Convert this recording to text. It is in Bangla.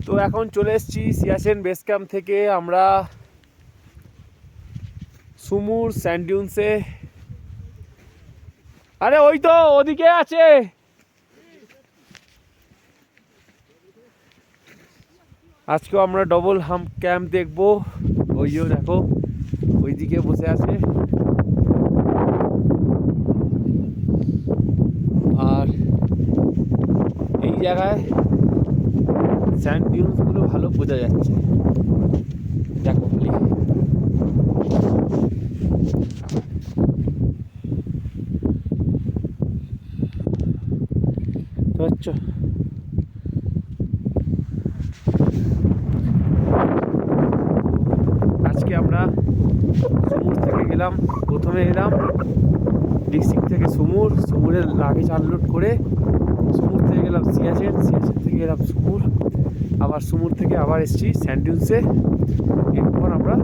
তো এখন চলে এসেছি সিয়াচেন বেস ক্যাম্প থেকে আমরা সুমুর স্যান্ড ডিউনসে। আরে ওই তো ওদিকে আছে। আজকেও আমরা ডবল হাম্প ক্যাম্প দেখবো। ওই যে দেখো ওইদিকে বসে আছে। আর এই জায়গায় স্যান্ড ডিউনসগুলো ভালো বোঝা যাচ্ছে। দেখো খালি বুঝছো? আজকে আমরা সুমুর থেকে গেলাম, প্রথমে এলাম ডিস্ট্রিক্ট থেকে সুমুরের লাগেজ আনলোড করে সুমুর থেকে গেলাম সিয়াচেন থেকে গেলাম সুমুর, আবার সুমুর থেকে আবার এসেছি স্যান্ড ডিউনসে। এরপর আমরা